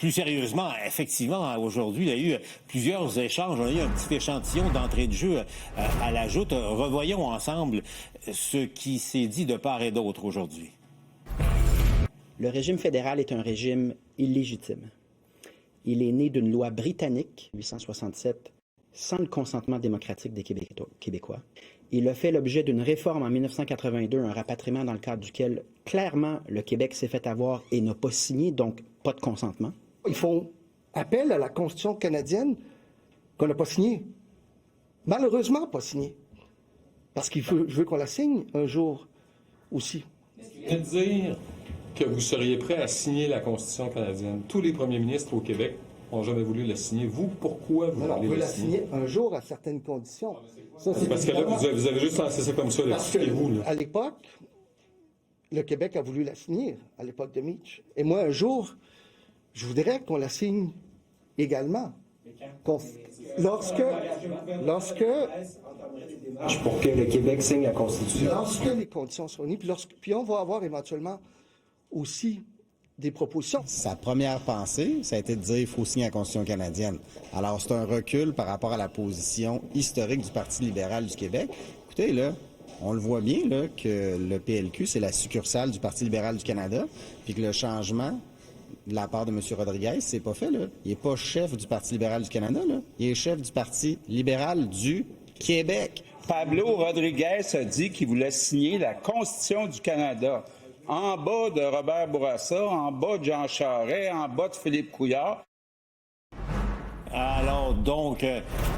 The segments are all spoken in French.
plus sérieusement, effectivement, aujourd'hui, il y a eu plusieurs échanges. On a eu un petit échantillon d'entrée de jeu à la joute. Revoyons ensemble ce qui s'est dit de part et d'autre aujourd'hui. Le régime fédéral est un régime illégitime. Il est né d'une loi britannique, 1867, sans le consentement démocratique des Québécois. Il a fait l'objet d'une réforme en 1982, un rapatriement dans le cadre duquel, clairement, le Québec s'est fait avoir et n'a pas signé, donc pas de consentement. Ils font appel à la Constitution canadienne qu'on n'a pas signée. Malheureusement, pas signée. Parce je veux qu'on la signe un jour aussi. De dire que vous seriez prêt à signer la Constitution canadienne. Tous les premiers ministres au Québec n'ont jamais voulu la signer. Vous, pourquoi vous voulez la signer? On peut la signer un jour à certaines conditions. Ça, c'est parce que là, vous avez juste lancé ça comme ça. Expliquez-vous. À l'époque, le Québec a voulu la signer, à l'époque de Mitch. Et moi, un jour, je voudrais qu'on la signe également. Lorsque pour que le Québec signe la Constitution. Lorsque les conditions sont réunies, puis on va avoir éventuellement aussi des propositions. Sa première pensée, ça a été de dire qu'il faut signer la Constitution canadienne. Alors, c'est un recul par rapport à la position historique du Parti libéral du Québec. Écoutez, là, on le voit bien, là, que le PLQ, c'est la succursale du Parti libéral du Canada, puis que le changement de la part de M. Rodriguez, c'est pas fait, là. Il n'est pas chef du Parti libéral du Canada, là. Il est chef du Parti libéral du Québec. Pablo Rodriguez a dit qu'il voulait signer la Constitution du Canada. En bas de Robert Bourassa, en bas de Jean Charest, en bas de Philippe Couillard. Alors, donc,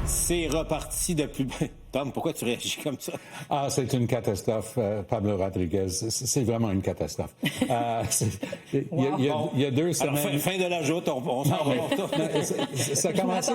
c'est reparti depuis... Tom, pourquoi tu réagis comme ça? Ah, c'est une catastrophe, Pablo Rodriguez. C'est vraiment une catastrophe. Il y a 2 semaines... Alors, fin de la joute, on s'en va. Ça a commencé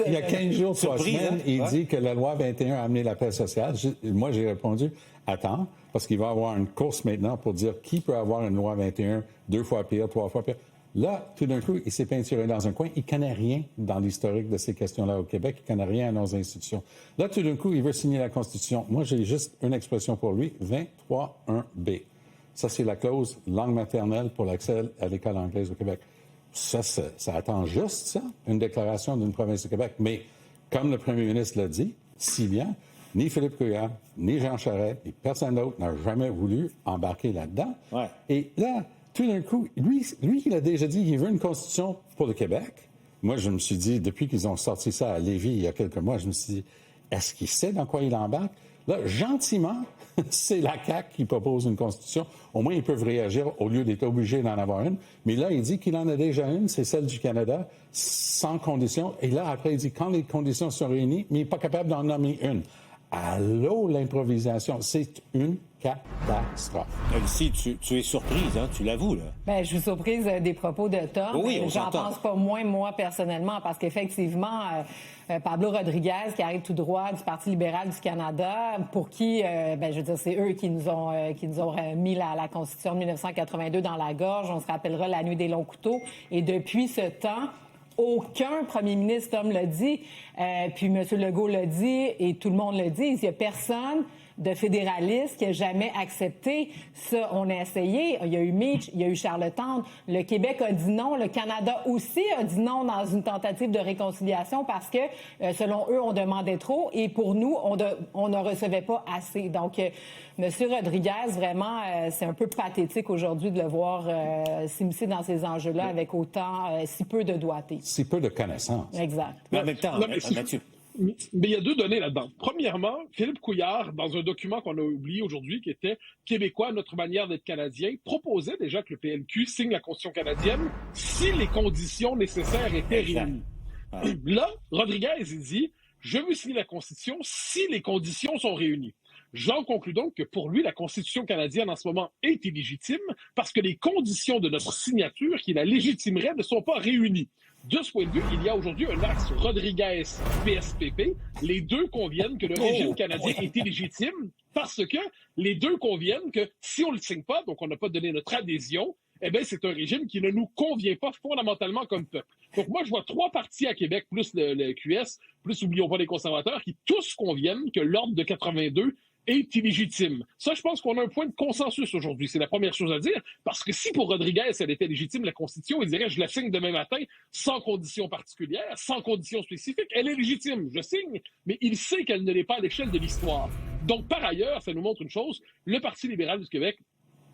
il y a 15 jours, 3 semaines. Il dit que la loi 21 a amené la paix sociale. Moi, j'ai répondu, attends, parce qu'il va y avoir une course maintenant pour dire qui peut avoir une loi 21 2 fois pire, 3 fois pire. Là, tout d'un coup, il s'est peinturé dans un coin. Il ne connaît rien dans l'historique de ces questions-là au Québec. Il ne connaît rien à nos institutions. Là, tout d'un coup, il veut signer la Constitution. Moi, j'ai juste une expression pour lui, 23.1b. Ça, c'est la clause langue maternelle pour l'accès à l'école anglaise au Québec. Ça attend juste ça, une déclaration d'une province du Québec. Mais, comme le premier ministre l'a dit, si bien, ni Philippe Couillard, ni Jean Charest, ni personne d'autre n'a jamais voulu embarquer là-dedans. Ouais. Et là, tout d'un coup, lui, il a déjà dit qu'il veut une constitution pour le Québec. Moi, je me suis dit, depuis qu'ils ont sorti ça à Lévis il y a quelques mois, je me suis dit, est-ce qu'il sait dans quoi il embarque? Là, gentiment, c'est la CAQ qui propose une constitution. Au moins, ils peuvent réagir au lieu d'être obligés d'en avoir une. Mais là, il dit qu'il en a déjà une, c'est celle du Canada, sans condition. Et là, après, il dit, quand les conditions sont réunies, mais il n'est pas capable d'en nommer une. Allô, l'improvisation, c'est une catastrophe. Lucie, tu es surprise, hein? Tu l'avoues, là. Bien, je suis surprise des propos de Tom. Oui, on J'en s'entend. pense pas moins, moi, personnellement, parce qu'effectivement, Pablo Rodriguez, qui arrive tout droit du Parti libéral du Canada, pour qui, je veux dire, c'est eux qui nous ont mis la Constitution de 1982 dans la gorge. On se rappellera la nuit des longs couteaux. Et depuis ce temps, aucun premier ministre, Tom l'a dit, puis M. Legault l'a dit, et tout le monde le dit, il n'y a personne de fédéraliste qui a jamais accepté ça. On a essayé, il y a eu Mitch, il y a eu Charlottetown, le Québec a dit non, le Canada aussi a dit non dans une tentative de réconciliation parce que, selon eux, on demandait trop et pour nous, on ne recevait pas assez. Donc, M. Rodriguez, vraiment, c'est un peu pathétique aujourd'hui de le voir s'immiscer dans ces enjeux-là avec autant, si peu de doigté. Si peu de connaissances. Exact. Mais en même temps, Mathieu. Mais il y a 2 données là-dedans. Premièrement, Philippe Couillard, dans un document qu'on a oublié aujourd'hui, qui était « Québécois, notre manière d'être Canadien », proposait déjà que le PLQ signe la Constitution canadienne si les conditions nécessaires étaient réunies. Là, Rodriguez, il dit « Je veux signer la Constitution si les conditions sont réunies ». J'en conclus donc que pour lui, la Constitution canadienne en ce moment est illégitime parce que les conditions de notre signature qui la légitimeraient ne sont pas réunies. De ce point de vue, il y a aujourd'hui un axe Rodriguez-PSPP. Les deux conviennent que le régime canadien est illégitime parce que les deux conviennent que si on ne le signe pas, donc on n'a pas donné notre adhésion, eh bien, c'est un régime qui ne nous convient pas fondamentalement comme peuple. Donc moi, je vois 3 partis à Québec, plus le QS, plus, oublions pas les conservateurs, qui tous conviennent que l'ordre de 82 est illégitime. Ça, je pense qu'on a un point de consensus aujourd'hui. C'est la première chose à dire, parce que si pour Rodriguez, elle était légitime, la Constitution, il dirait, je la signe demain matin, sans conditions particulières, sans conditions spécifiques. Elle est légitime, je signe, mais il sait qu'elle ne l'est pas à l'échelle de l'histoire. Donc, par ailleurs, ça nous montre une chose, le Parti libéral du Québec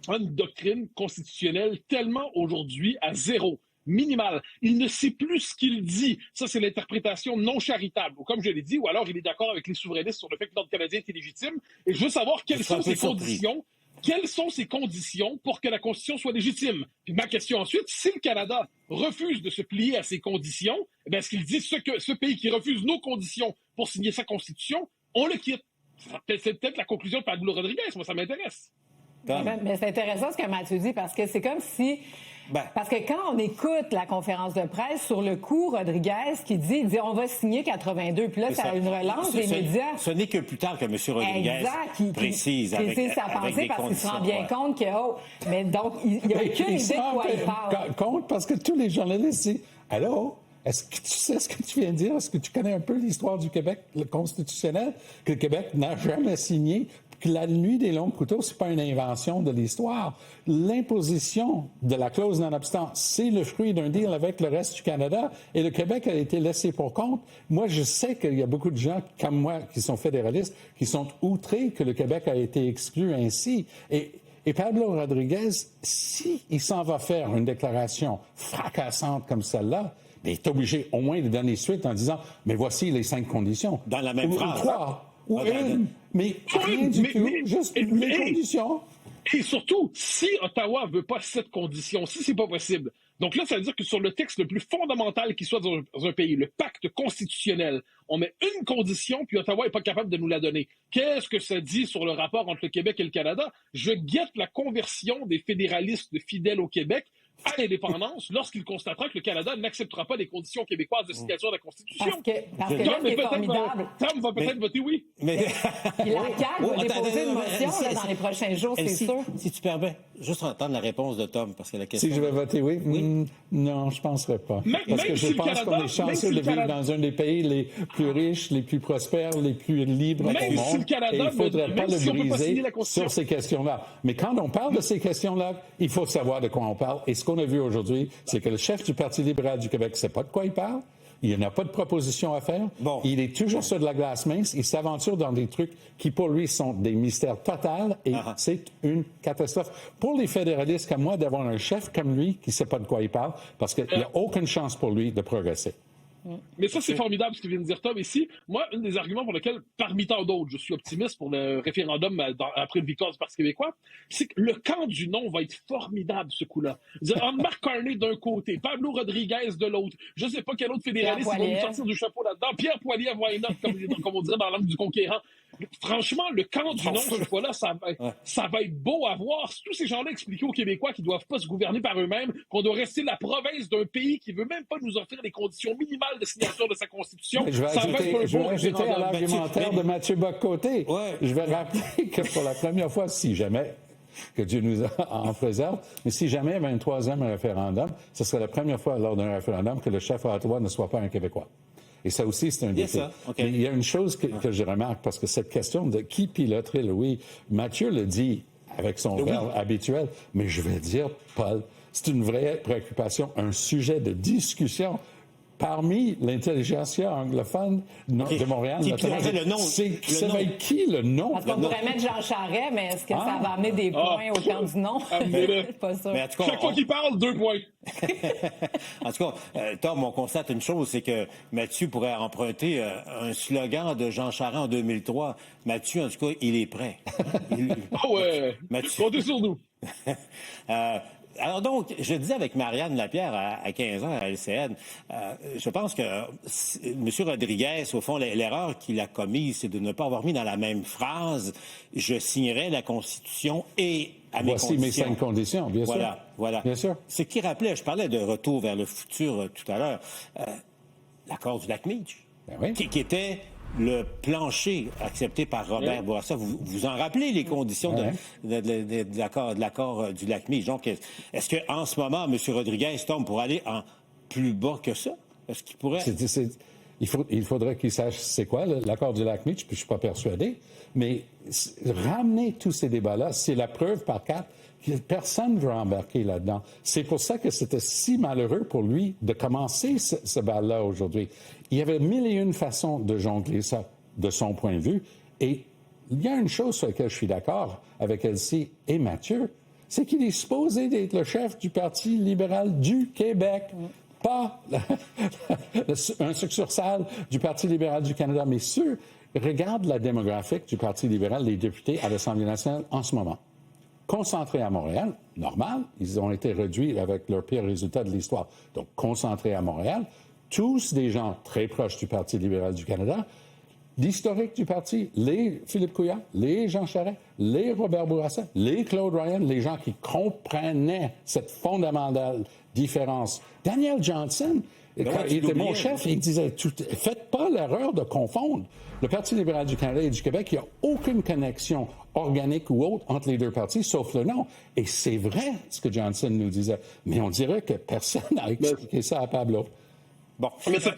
a une doctrine constitutionnelle tellement aujourd'hui à zéro. Minimal. Il ne sait plus ce qu'il dit. Ça, c'est l'interprétation non charitable. Ou comme je l'ai dit, ou alors il est d'accord avec les souverainistes sur le fait que l'ordre canadien est illégitime. Et je veux savoir quelles sont ces conditions. Quelles sont ces conditions pour que la Constitution soit légitime? Puis ma question ensuite, si le Canada refuse de se plier à ces conditions, eh est-ce qu'il dit ce pays qui refuse nos conditions pour signer sa Constitution, on le quitte? C'est peut-être la conclusion de Pablo Rodriguez. Moi, ça m'intéresse. Mais c'est intéressant ce que Mathieu dit, parce que c'est comme si... Parce que quand on écoute la conférence de presse, sur le coup, Rodriguez qui dit on va signer 82, puis là, ça a une relance des médias. Ce n'est que plus tard que M. Rodriguez précise sa pensée, parce qu'il se rend bien compte que, mais donc, il n'y a aucune idée de quoi il parle. Compte parce que tous les journalistes disent allô? Est-ce que tu sais ce que tu viens de dire? Est-ce que tu connais un peu l'histoire du Québec, le constitutionnel, que le Québec n'a jamais signé? Que la nuit des longs couteaux, c'est pas une invention de l'histoire. L'imposition de la clause non-obstant, c'est le fruit d'un deal avec le reste du Canada, et le Québec a été laissé pour compte. Moi, je sais qu'il y a beaucoup de gens comme moi qui sont fédéralistes, qui sont outrés que le Québec a été exclu ainsi. Et Pablo Rodriguez, s'il s'en va faire une déclaration fracassante comme celle-là, il est obligé au moins de donner suite en disant « Mais voici les 5 conditions. » Dans la même phrase. Ou 3. Ou une, mais rien du tout, juste les conditions. Et surtout, si Ottawa ne veut pas cette condition, si c'est pas possible, donc là, ça veut dire que sur le texte le plus fondamental qui soit dans un pays, le pacte constitutionnel, on met une condition, puis Ottawa n'est pas capable de nous la donner. Qu'est-ce que ça dit sur le rapport entre le Québec et le Canada? Je guette la conversion des fédéralistes fidèles au Québec à l'indépendance lorsqu'il constatera que le Canada n'acceptera pas les conditions québécoises de signature de la Constitution. Parce que là, c'est formidable. Tom va peut-être voter oui. Mais la CAQ va déposer une motion dans les prochains jours, c'est sûr. Si tu permets, juste entendre la réponse de Tom, parce que la question... Si je vais voter oui? Non, je ne penserais pas. Parce que je pense qu'on est chanceux de vivre dans un des pays les plus riches, les plus prospères, les plus libres au monde. Et il ne faudrait pas le briser sur ces questions-là. Mais quand on parle de ces questions-là, il faut savoir de quoi on parle. Et ce qu'on a vu aujourd'hui, c'est que le chef du Parti libéral du Québec ne sait pas de quoi il parle. Il n'a pas de proposition à faire. Il est toujours sur de la glace mince. Il s'aventure dans des trucs qui, pour lui, sont des mystères totaux. Et c'est une catastrophe. Pour les fédéralistes comme moi, d'avoir un chef comme lui qui ne sait pas de quoi il parle, parce qu'il n'y a aucune chance pour lui de progresser. Mais ça, c'est formidable ce que vient de dire Tom ici. Moi, un des arguments pour lesquels, parmi tant d'autres, je suis optimiste pour le référendum après une victoire du Parti québécois, c'est que le camp du non va être formidable, ce coup-là. Marc Carney d'un côté, Pablo Rodriguez de l'autre, je ne sais pas quel autre fédéraliste va nous sortir du chapeau là-dedans, Pierre Poilievre, why not, comme on dirait dans l'angle du conquérant. Franchement, le camp du non, cette fois-là, ça va être beau à voir. Tous ces gens-là expliquaient aux Québécois qu'ils ne doivent pas se gouverner par eux-mêmes, qu'on doit rester la province d'un pays qui ne veut même pas nous offrir les conditions minimales de signature de sa Constitution. Je vais ajouter à l'argumentaire de Mathieu Bock-Côté. Je vais rappeler que pour la première fois, si jamais, que Dieu nous en préserve, mais si jamais il y avait un 3e référendum, ce serait la première fois lors d'un référendum que le chef à Ottawa ne soit pas un Québécois. Et ça aussi, c'est un défi. Okay. Il y a une chose que je remarque, parce que cette question de qui piloterait le oui, Mathieu le dit avec son verbe habituel, mais je vais dire, Paul, c'est une vraie préoccupation, un sujet de discussion parmi l'intelligentsia anglophone de Montréal. Qui piloterait le nom? Ça va être qui, le nom? Parce qu'on pourrait mettre Jean Charest, mais est-ce que ça va amener des points au camp du non? Pas sûr. Mais en tout cas, chaque fois qu'il parle, 2 points. En tout cas, Tom, on constate une chose, c'est que Mathieu pourrait emprunter un slogan de Jean Charest en 2003. Mathieu, en tout cas, il est prêt. Mathieu. Comptez sur nous. Alors donc, je disais avec Marianne Lapierre à 15 ans à LCN, je pense que M. Rodriguez, au fond, l'erreur qu'il a commise, c'est de ne pas avoir mis dans la même phrase « je signerai la Constitution et à mes conditions ». Voici mes 5 conditions, bien sûr. Voilà. Bien sûr. Ce qui rappelait, je parlais de retour vers le futur tout à l'heure, l'accord du Lac-Meach, qui était le plancher accepté par Robert Bourassa. Vous en rappelez les conditions de l'accord du Lac-Meach. Donc, est-ce qu'en ce moment, M. Rodriguez tombe pour aller en plus bas que ça? Est-ce qu'il pourrait... il faudrait qu'ils sachent c'est quoi l'accord du lac Meach, puis je suis pas persuadé. Mais ramener tous ces débats-là, c'est la preuve par 4 que personne ne veut embarquer là-dedans. C'est pour ça que c'était si malheureux pour lui de commencer ce bal-là aujourd'hui. Il y avait 1001 façons de jongler ça de son point de vue. Et il y a une chose sur laquelle je suis d'accord avec Elsie et Mathieu, c'est qu'il est supposé être le chef du Parti libéral du Québec. Pas un succursale du Parti libéral du Canada, mais regarde la démographique du Parti libéral, les députés à l'Assemblée nationale en ce moment. Concentrés à Montréal, normal, ils ont été réduits avec leur pire résultat de l'histoire. Donc, concentrés à Montréal, tous des gens très proches du Parti libéral du Canada, l'historique du parti, les Philippe Couillard, les Jean Charest, les Robert Bourassa, les Claude Ryan, les gens qui comprenaient cette fondamentale différence. Daniel Johnson, quand il était mon chef, il disait, faites pas l'erreur de confondre. Le Parti libéral du Canada et du Québec, il n'y a aucune connexion organique ou autre entre les deux partis, sauf le nom. Et c'est vrai ce que Johnson nous disait. Mais on dirait que personne n'a expliqué ça à Pablo. Bon. Mais ça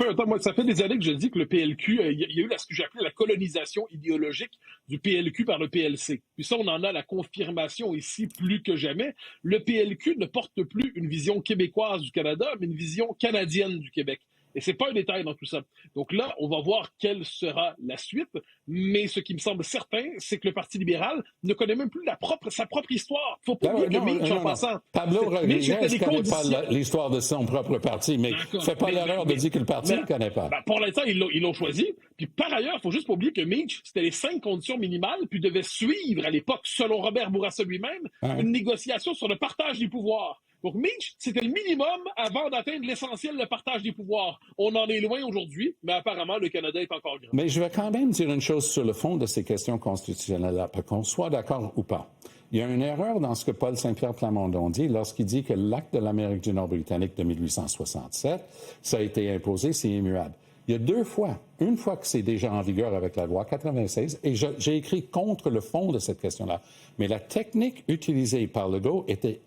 fait des années que je dis que le PLQ, il y a eu ce que j'ai appelé la colonisation idéologique du PLQ par le PLC. Puis ça, on en a la confirmation ici plus que jamais. Le PLQ ne porte plus une vision québécoise du Canada, mais une vision canadienne du Québec. Et c'est pas un détail dans tout ça. Donc là, on va voir quelle sera la suite. Mais ce qui me semble certain, c'est que le Parti libéral ne connaît même plus sa propre histoire. Faut pas oublier que Meach, en passant... Pablo Rodriguez ne connaît pas l'histoire de son propre parti, mais fais pas l'erreur de dire que le parti ne le connaît pas. Pour l'instant, ils l'ont choisi. Puis par ailleurs, il faut juste pas oublier que Meach, c'était les 5 conditions minimales, puis devait suivre à l'époque, selon Robert Bourassa lui-même, une négociation sur le partage des pouvoirs. Donc, Meach, c'était le minimum avant d'atteindre l'essentiel, le partage des pouvoirs. On en est loin aujourd'hui, mais apparemment, le Canada est encore grand. Mais je vais quand même dire une chose sur le fond de ces questions constitutionnelles-là, qu'on soit d'accord ou pas. Il y a une erreur dans ce que Paul Saint-Pierre Plamondon dit lorsqu'il dit que l'acte de l'Amérique du Nord britannique de 1867, ça a été imposé, c'est immuable. Il y a 2 fois. Une fois que c'est déjà en vigueur avec la loi 96, et j'ai écrit contre le fond de cette question-là. Mais la technique utilisée par Legault était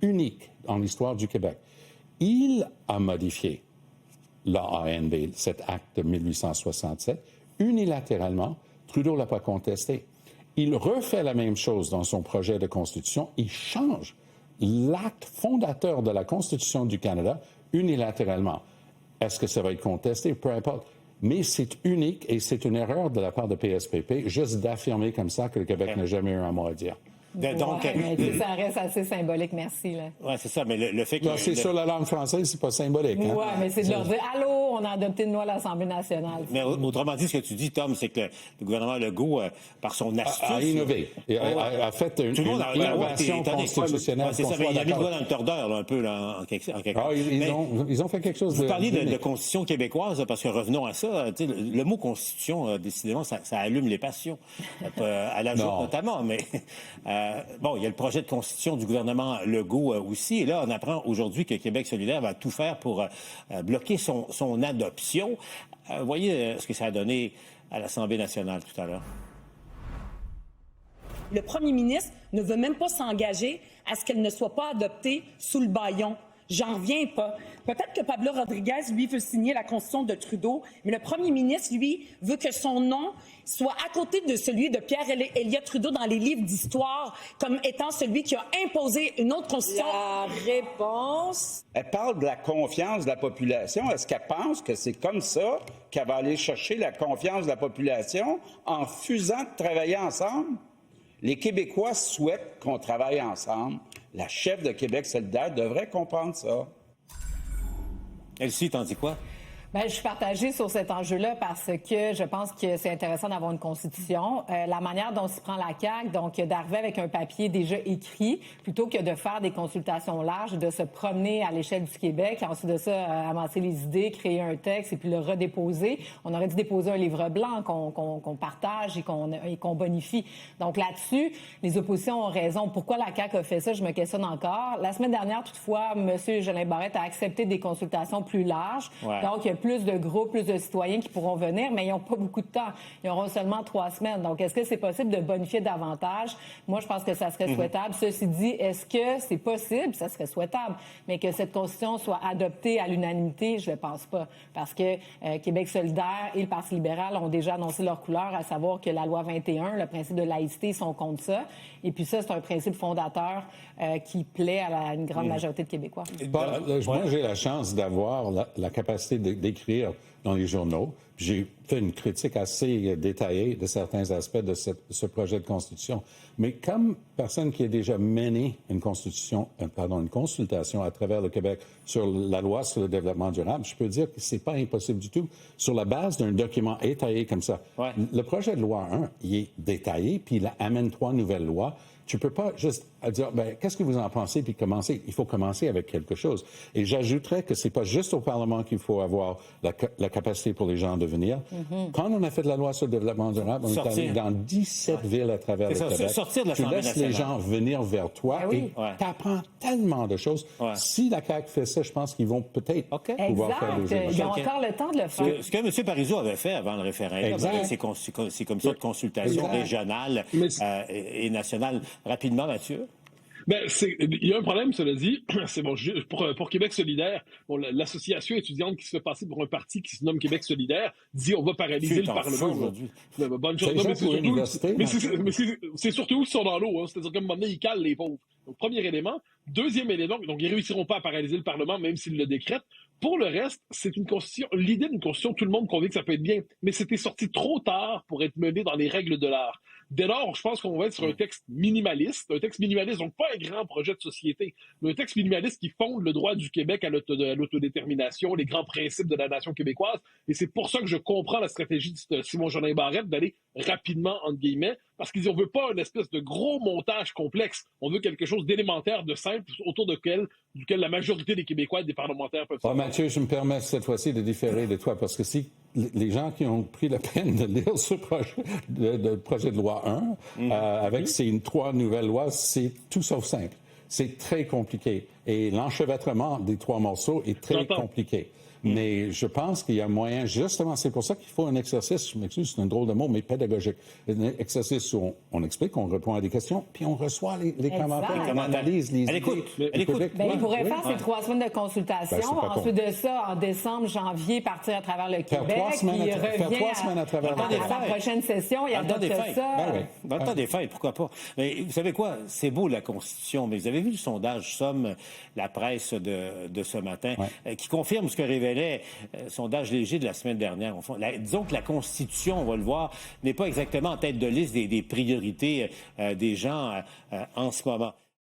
unique dans l'histoire du Québec. Il a modifié l'ANB, cet acte de 1867, unilatéralement. Trudeau ne l'a pas contesté. Il refait la même chose dans son projet de Constitution. Il change l'acte fondateur de la Constitution du Canada unilatéralement. Est-ce que ça va être contesté? Peu importe. Mais c'est unique et c'est une erreur de la part de PSPP juste d'affirmer comme ça que le Québec n'a jamais eu un mot à dire. Donc, ça reste assez symbolique, merci. Oui, c'est ça, mais le fait que... C'est sur la langue française, c'est pas symbolique. Oui, mais c'est de leur dire « Allô, on a adopté une loi à l'Assemblée nationale. » Mais autrement dit, ce que tu dis, Tom, c'est que le gouvernement Legault, par son astuce... A innové. A fait une innovation constitutionnelle. C'est ça, mais il a mis le doigt dans le tordeur, un peu, là, en quelque part. Ils ont fait quelque chose de... Vous parliez de Constitution québécoise, parce que revenons à ça. Le mot Constitution, décidément, ça allume les passions. À la joute, notamment, mais... il y a le projet de constitution du gouvernement Legault aussi. Et là, on apprend aujourd'hui que Québec solidaire va tout faire pour bloquer son adoption. Voyez ce que ça a donné à l'Assemblée nationale tout à l'heure. Le premier ministre ne veut même pas s'engager à ce qu'elle ne soit pas adoptée sous le bâillon. J'en reviens pas. Peut-être que Pablo Rodriguez, lui, veut signer la constitution de Trudeau, mais le premier ministre, lui, veut que son nom soit à côté de celui de Pierre Elliott Trudeau dans les livres d'histoire, comme étant celui qui a imposé une autre constitution. La réponse... Elle parle de la confiance de la population. Est-ce qu'elle pense que c'est comme ça qu'elle va aller chercher la confiance de la population en refusant de travailler ensemble? Les Québécois souhaitent qu'on travaille ensemble. La chef de Québec solidaire devrait comprendre ça. Elsie, t'en dis quoi? Bien, je suis partagée sur cet enjeu-là parce que je pense que c'est intéressant d'avoir une constitution. La manière dont s'y prend la CAQ, donc d'arriver avec un papier déjà écrit, plutôt que de faire des consultations larges, de se promener à l'échelle du Québec, ensuite de ça, amasser les idées, créer un texte et puis le redéposer. On aurait dû déposer un livre blanc qu'on partage et qu'on bonifie. Donc là-dessus, les oppositions ont raison. Pourquoi la CAQ a fait ça? Je me questionne encore. La semaine dernière, toutefois, M. Jolin Barrette a accepté des consultations plus larges. Ouais. Donc, il y a plus de groupes, plus de citoyens qui pourront venir, mais ils n'ont pas beaucoup de temps. Ils auront seulement 3 semaines. Donc, est-ce que c'est possible de bonifier davantage? Moi, je pense que ça serait souhaitable. Ceci dit, est-ce que c'est possible? Ça serait souhaitable. Mais que cette Constitution soit adoptée à l'unanimité, je ne pense pas. Parce que Québec solidaire et le Parti libéral ont déjà annoncé leur couleur, à savoir que la loi 21, le principe de laïcité, sont contre ça. Et puis ça, c'est un principe fondateur qui plaît à une grande majorité de Québécois. Moi, j'ai la chance d'avoir la capacité d'écrire dans les journaux. J'ai fait une critique assez détaillée de certains aspects de ce projet de Constitution. Mais comme personne qui a déjà mené une consultation à travers le Québec sur la loi sur le développement durable, je peux dire que c'est pas impossible du tout. Sur la base d'un document étayé comme ça, le projet de loi 1, il est détaillé, puis il amène 3 nouvelles lois. Tu peux pas juste dire, qu'est-ce que vous en pensez, puis commencer. Il faut commencer avec quelque chose. Et j'ajouterais que c'est pas juste au Parlement qu'il faut avoir la capacité pour les gens de venir. Quand on a fait la loi sur le développement durable, on est allé dans 17 villes à travers le Québec. Sortir de tu laisses les gens venir vers toi et t'apprends tellement de choses. Si la CAQ fait ça, je pense qu'ils vont peut-être pouvoir faire des évolutions. Ils ont encore le temps de le faire. Ce que M. Parizeau avait fait avant le référendum, avec ses commissions de consultation régionales et nationales. Rapidement, Mathieu. Il y a un problème, cela dit. C'est bon, pour Québec solidaire, l'association étudiante qui se fait passer pour un parti qui se nomme Québec solidaire dit on va paralyser le Parlement aujourd'hui. Bonne chose. Mais c'est surtout qu'ils sont dans l'eau. Hein. C'est-à-dire qu'à un moment donné, ils calent les pauvres. Donc, premier élément. Deuxième élément, donc ils réussiront pas à paralyser le Parlement, même s'ils le décrètent. Pour le reste, c'est une constitution. L'idée d'une constitution, tout le monde convient que ça peut être bien, mais c'était sorti trop tard pour être mené dans les règles de l'art. Dès lors, je pense qu'on va être sur un texte minimaliste, donc pas un grand projet de société, mais un texte minimaliste qui fonde le droit du Québec à l'autodétermination, les grands principes de la nation québécoise. Et c'est pour ça que je comprends la stratégie de Simon-Jolin Barrette d'aller rapidement, entre guillemets, parce qu'on ne veut pas une espèce de gros montage complexe. On veut quelque chose d'élémentaire, de simple, autour duquel la majorité des Quéquois et des parlementaires peuvent s'entendre. Mathieu, je me permets cette fois-ci de différer de toi, parce que si les gens qui ont pris la peine de lire ce projet de loi 1, avec ces 3 nouvelles lois, c'est tout sauf simple. C'est très compliqué. Et l'enchevêtrement des 3 morceaux est très compliqué. Mais je pense qu'il y a moyen, justement, c'est pour ça qu'il faut un exercice, je m'excuse, c'est un drôle de mot, mais pédagogique. Un exercice où on explique, on répond à des questions, puis on reçoit les commentaires, on analyse les idées. Il pourrait faire ces 3 semaines de consultation. Ensuite de ça, en décembre, janvier, partir à travers le Québec. Faire 3 semaines à travers le Québec. À la prochaine session, il adopte ça. Dans le temps des fêtes, pourquoi pas? Mais vous savez quoi? C'est beau, la Constitution, mais vous avez vu le sondage Somme, la presse de ce matin, qui confirme ce que révélait sondage léger de la semaine dernière. Disons que la Constitution, on va le voir, n'est pas exactement en tête de liste des priorités des gens en ce moment.